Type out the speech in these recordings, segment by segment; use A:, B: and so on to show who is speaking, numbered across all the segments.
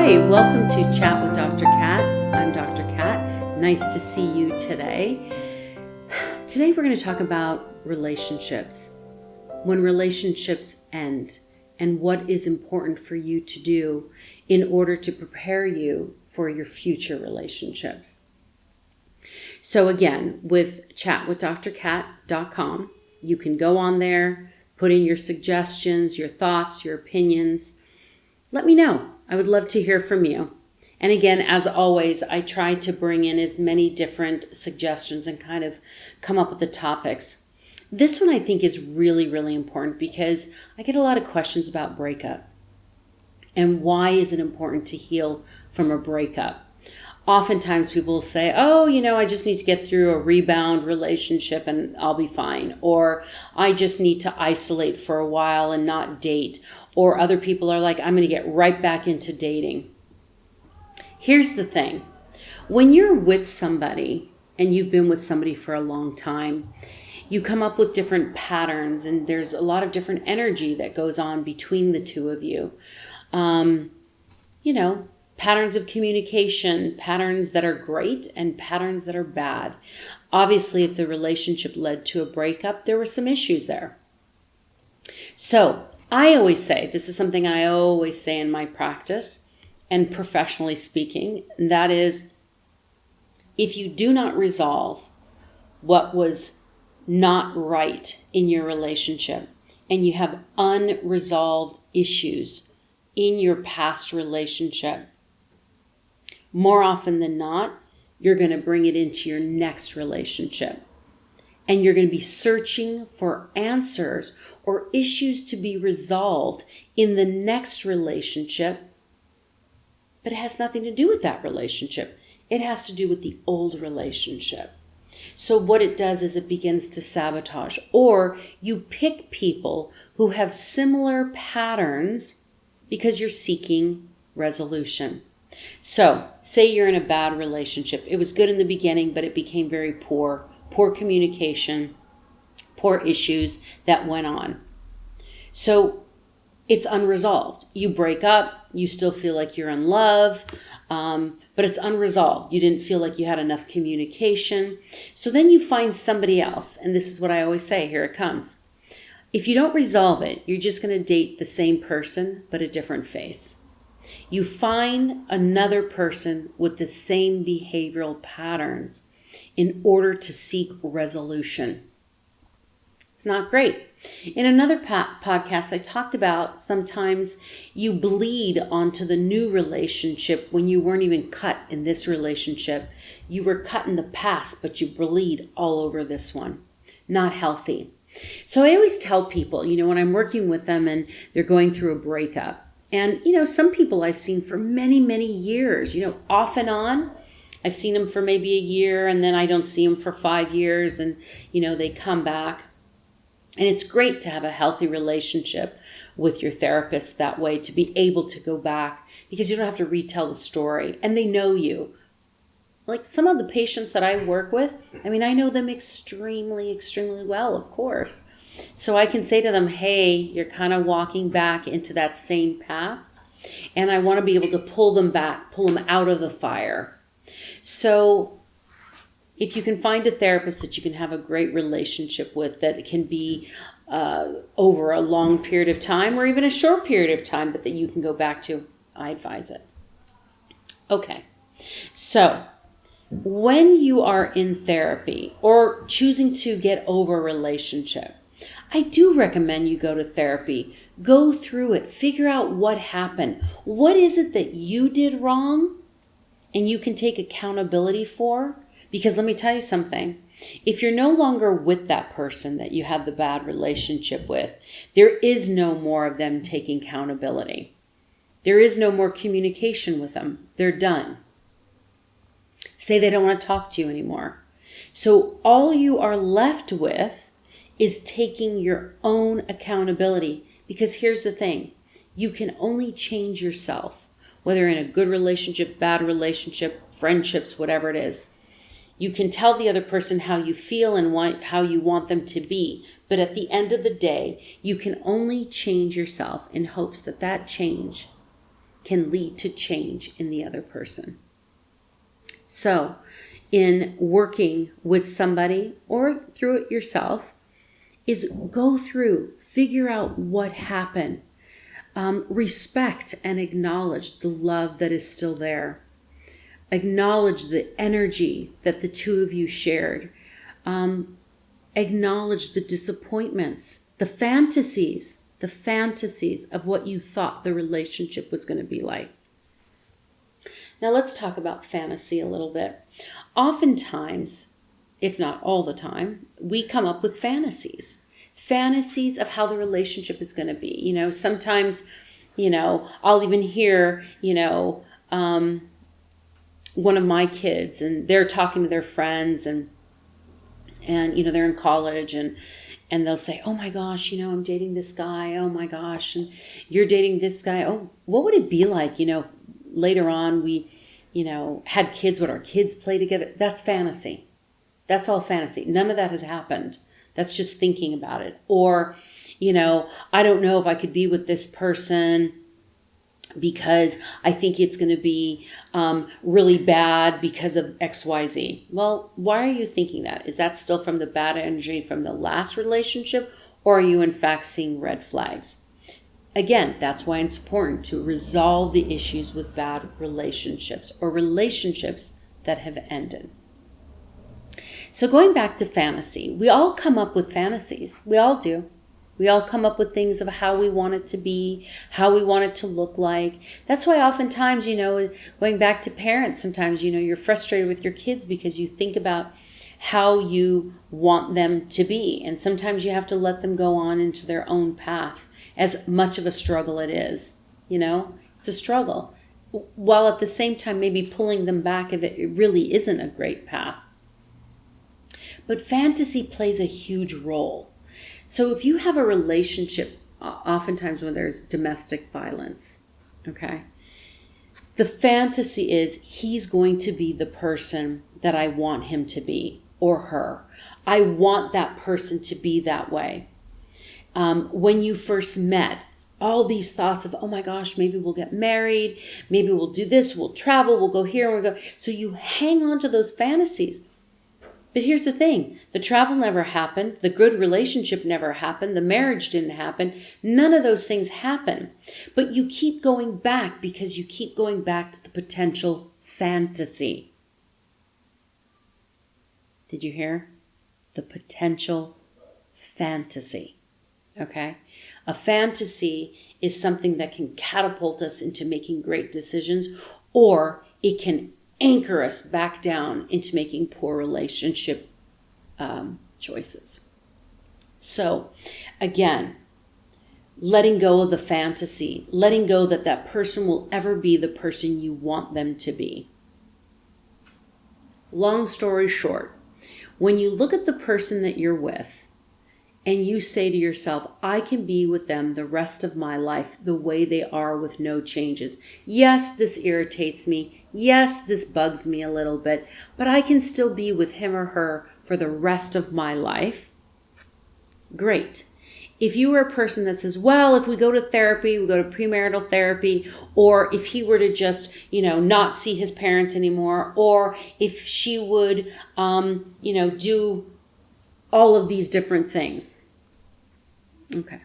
A: Hi, welcome to Chat with Dr. Kat. I'm Dr. Kat. Nice to see you today. Today we're going to talk about relationships. When relationships end and what is important for you to do in order to prepare you for your future relationships. So again, with chatwithdrkat.com, you can go on there, put in your suggestions, your thoughts, your opinions. Let me know. I would love to hear from you. And again, as always, I try to bring in as many different suggestions and kind of come up with the topics. This one I think is really, really important because I get a lot of questions about breakup. And why is it important to heal from a breakup? Oftentimes people will say, I just need to get through a rebound relationship and I'll be fine. Or I just need to isolate for a while and not date. Or other people are like, I'm going to get right back into dating. Here's the thing. When you're with somebody and you've been with somebody for a long time, you come up with different patterns and there's a lot of different energy that goes on between the two of you. Patterns of communication, patterns that are great and patterns that are bad. Obviously, if the relationship led to a breakup, there were some issues there. So I always say, this is something I always say in my practice and professionally speaking, and that is, if you do not resolve what was not right in your relationship and you have unresolved issues in your past relationship, more often than not, you're going to bring it into your next relationship. And you're going to be searching for answers or issues to be resolved in the next relationship. But it has nothing to do with that relationship. It has to do with the old relationship. So what it does is it begins to sabotage. Or you pick people who have similar patterns because you're seeking resolution. So, say you're in a bad relationship. It was good in the beginning, but it became very poor communication, poor issues that went on. So, it's unresolved. You break up, you still feel like you're in love, but it's unresolved. You didn't feel like you had enough communication. So then you find somebody else, and this is what I always say, here it comes. If you don't resolve it, you're just going to date the same person, but a different face. You find another person with the same behavioral patterns in order to seek resolution. It's not great. In another podcast, I talked about sometimes you bleed onto the new relationship when you weren't even cut in this relationship. You were cut in the past, but you bleed all over this one. Not healthy. So I always tell people, when I'm working with them and they're going through a breakup, and, some people I've seen for many, many years, off and on. I've seen them for maybe a year and then I don't see them for 5 years and, they come back. And it's great to have a healthy relationship with your therapist that way, to be able to go back because you don't have to retell the story and they know you. Like some of the patients that I work with, I know them extremely, extremely well, of course. So I can say to them, hey, you're kind of walking back into that same path. And I want to be able to pull them back, pull them out of the fire. So if you can find a therapist that you can have a great relationship with, that can be over a long period of time or even a short period of time, but that you can go back to, I advise it. Okay, so when you are in therapy or choosing to get over a relationship, I do recommend you go to therapy. Go through it. Figure out what happened. What is it that you did wrong and you can take accountability for? Because let me tell you something. If you're no longer with that person that you had the bad relationship with, there is no more of them taking accountability. There is no more communication with them. They're done. Say they don't want to talk to you anymore. So all you are left with is taking your own accountability. Because here's the thing, you can only change yourself, whether in a good relationship, bad relationship, friendships, whatever it is. You can tell the other person how you feel and how you want them to be. But at the end of the day, you can only change yourself in hopes that that change can lead to change in the other person. So, in working with somebody or through it yourself, is go through, figure out what happened, respect and acknowledge the love that is still there. Acknowledge the energy that the two of you shared. Acknowledge the disappointments, the fantasies of what you thought the relationship was going to be like. Now let's talk about fantasy a little bit. Oftentimes, if not all the time, we come up with fantasies of how the relationship is going to be. Sometimes, I'll even hear, one of my kids, and they're talking to their friends, and they're in college, and they'll say, oh my gosh, I'm dating this guy. Oh my gosh. And you're dating this guy. Oh, what would it be like, later on we, had kids, would our kids play together? That's fantasy. That's all fantasy. None of that has happened. That's just thinking about it. Or, I don't know if I could be with this person because I think it's going to be really bad because of XYZ. Well, why are you thinking that? Is that still from the bad energy from the last relationship? Or are you in fact seeing red flags? Again, that's why it's important to resolve the issues with bad relationships or relationships that have ended. So going back to fantasy, we all come up with fantasies. We all do. We all come up with things of how we want it to be, how we want it to look like. That's why oftentimes, going back to parents, sometimes, you're frustrated with your kids because you think about how you want them to be. And sometimes you have to let them go on into their own path, as much of a struggle it is. It's a struggle. While at the same time, maybe pulling them back if it really isn't a great path. But fantasy plays a huge role. So if you have a relationship, oftentimes when there's domestic violence, okay, the fantasy is he's going to be the person that I want him to be, or her. I want that person to be that way. When you first met, all these thoughts of, oh my gosh, maybe we'll get married, maybe we'll do this, we'll travel, we'll go here, we'll go. So you hang on to those fantasies. But here's the thing, the travel never happened, the good relationship never happened, the marriage didn't happen, none of those things happen. But you keep going back because you keep going back to the potential fantasy. Did you hear? The potential fantasy. Okay? A fantasy is something that can catapult us into making great decisions, or it can anchor us back down into making poor relationship choices. So again, letting go of the fantasy, letting go that person will ever be the person you want them to be. Long story short, when you look at the person that you're with and you say to yourself, I can be with them the rest of my life the way they are with no changes. Yes, this irritates me. Yes, this bugs me a little bit, but I can still be with him or her for the rest of my life. Great. If you were a person that says, well, if we go to therapy, we go to premarital therapy, or if he were to just, not see his parents anymore, or if she would, do all of these different things. Okay.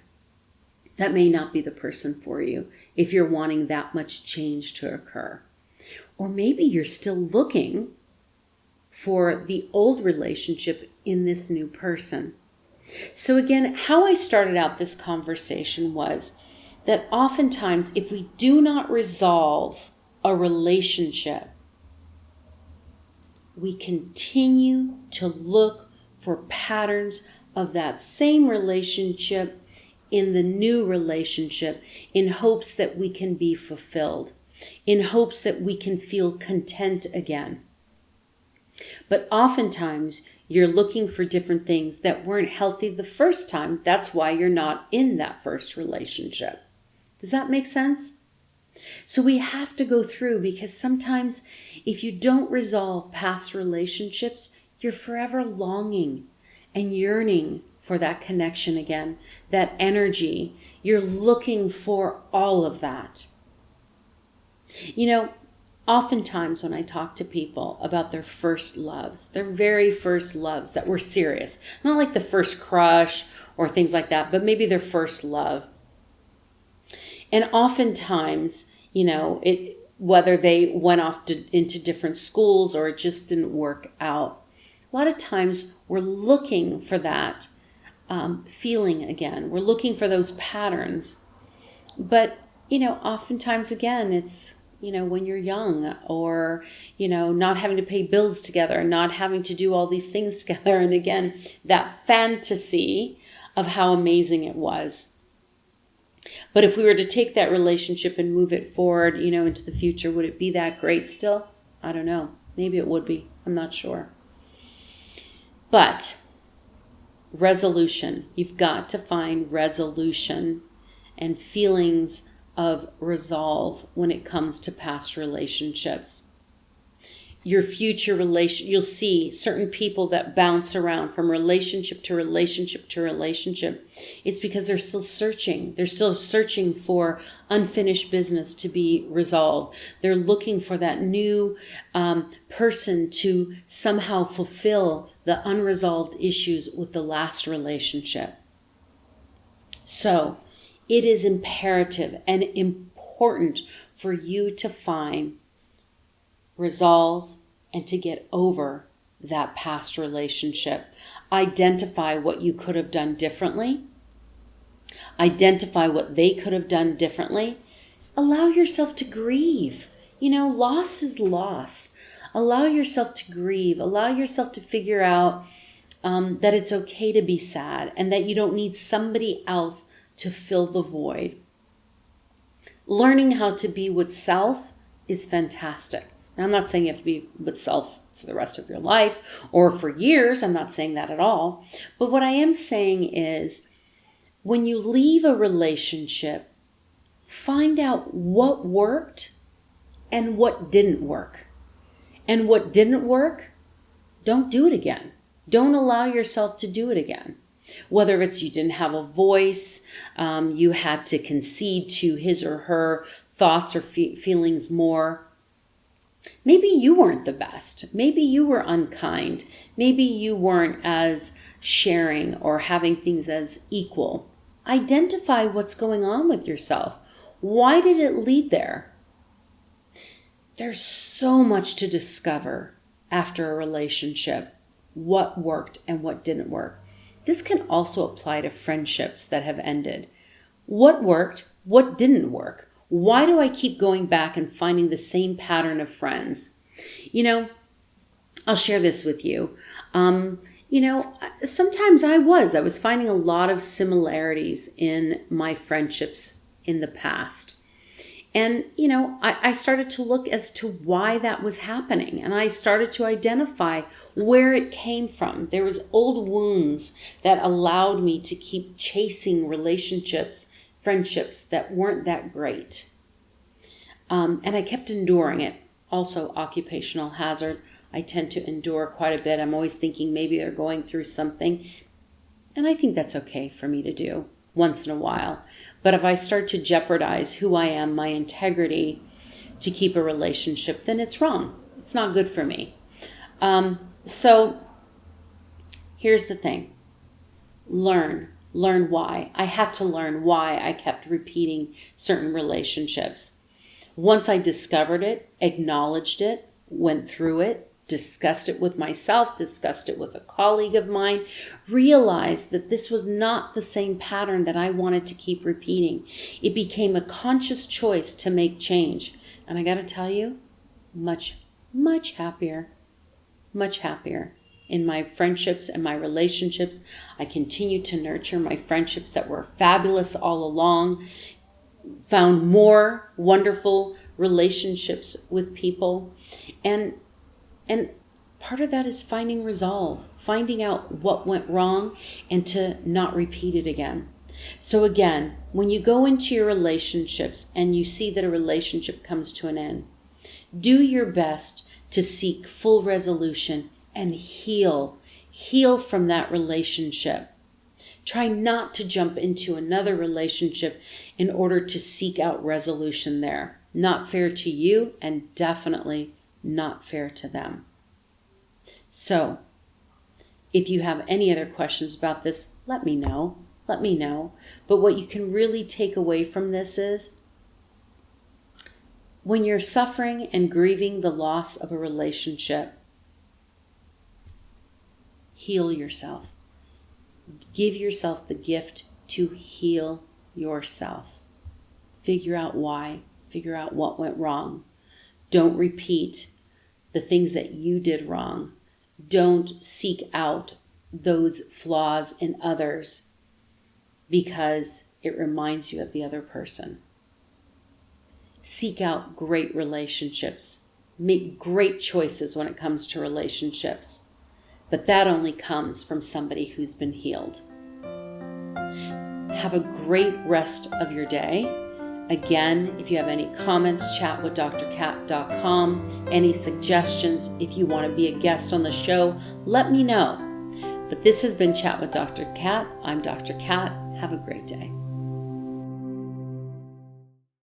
A: That may not be the person for you if you're wanting that much change to occur. Or maybe you're still looking for the old relationship in this new person. So again, how I started out this conversation was that oftentimes if we do not resolve a relationship, we continue to look for patterns of that same relationship in the new relationship in hopes that we can be fulfilled, in hopes that we can feel content again. But oftentimes you're looking for different things that weren't healthy the first time. That's why you're not in that first relationship. Does that make sense? So we have to go through, because sometimes if you don't resolve past relationships, you're forever longing and yearning for that connection again, that energy. You're looking for all of that. You know, oftentimes when I talk to people about their first loves, their very first loves that were serious, not like the first crush or things like that, but maybe their first love. And oftentimes, whether they went off into different schools or it just didn't work out, a lot of times we're looking for that feeling again. We're looking for those patterns. But, oftentimes again, it's, when you're young or, not having to pay bills together, not having to do all these things together. And again, that fantasy of how amazing it was. But if we were to take that relationship and move it forward, into the future, would it be that great still? I don't know. Maybe it would be. I'm not sure. But resolution. You've got to find resolution and feelings of resolve when it comes to past relationships. Your future you'll see certain people that bounce around from relationship to relationship to relationship. It's because they're still searching. They're still searching for unfinished business to be resolved. They're looking for that new person to somehow fulfill the unresolved issues with the last relationship. So it is imperative and important for you to find resolve and to get over that past relationship. Identify what you could have done differently. Identify what they could have done differently. Allow yourself to grieve. Loss is loss. Allow yourself to grieve. Allow yourself to figure out that it's okay to be sad and that you don't need somebody else to fill the void. Learning how to be with self is fantastic. Now, I'm not saying you have to be with self for the rest of your life or for years. I'm not saying that at all. But what I am saying is when you leave a relationship, find out what worked and what didn't work. And what didn't work, don't do it again. Don't allow yourself to do it again. Whether it's you didn't have a voice, you had to concede to his or her thoughts or feelings more. Maybe you weren't the best. Maybe you were unkind. Maybe you weren't as sharing or having things as equal. Identify what's going on with yourself. Why did it lead there? There's so much to discover after a relationship. What worked and what didn't work. This can also apply to friendships that have ended. What worked? What didn't work? Why do I keep going back and finding the same pattern of friends? I'll share this with you. Sometimes I was finding a lot of similarities in my friendships in the past. And, I started to look as to why that was happening. And I started to identify where it came from. There was old wounds that allowed me to keep chasing friendships that weren't that great. And I kept enduring it. Also, occupational hazard. I tend to endure quite a bit. I'm always thinking maybe they're going through something. And I think that's okay for me to do once in a while. But if I start to jeopardize who I am, my integrity, to keep a relationship, then it's wrong. It's not good for me. So here's the thing. Learn why. I had to learn why I kept repeating certain relationships. Once I discovered it, acknowledged it, went through it, discussed it with myself, discussed it with a colleague of mine, realized that this was not the same pattern that I wanted to keep repeating. It became a conscious choice to make change. And I got to tell you, much, much happier in my friendships and my relationships. I continue to nurture my friendships that were fabulous all along, found more wonderful relationships with people. And part of that is finding resolve, finding out what went wrong and to not repeat it again. So again, when you go into your relationships and you see that a relationship comes to an end, do your best to seek full resolution and heal from that relationship. Try not to jump into another relationship in order to seek out resolution there. Not fair to you, and definitely not fair to them. So, if you have any other questions about this, let me know. Let me know. But what you can really take away from this is, when you're suffering and grieving the loss of a relationship, heal yourself. Give yourself the gift to heal yourself. Figure out why. Figure out what went wrong. Don't repeat the things that you did wrong. Don't seek out those flaws in others because it reminds you of the other person. Seek out great relationships. Make great choices when it comes to relationships. But that only comes from somebody who's been healed. Have a great rest of your day. Again, if you have any comments, chatwithdrkat.com. Any suggestions, if you want to be a guest on the show, let me know. But this has been Chat with Dr. Kat. I'm Dr. Kat. Have a great day.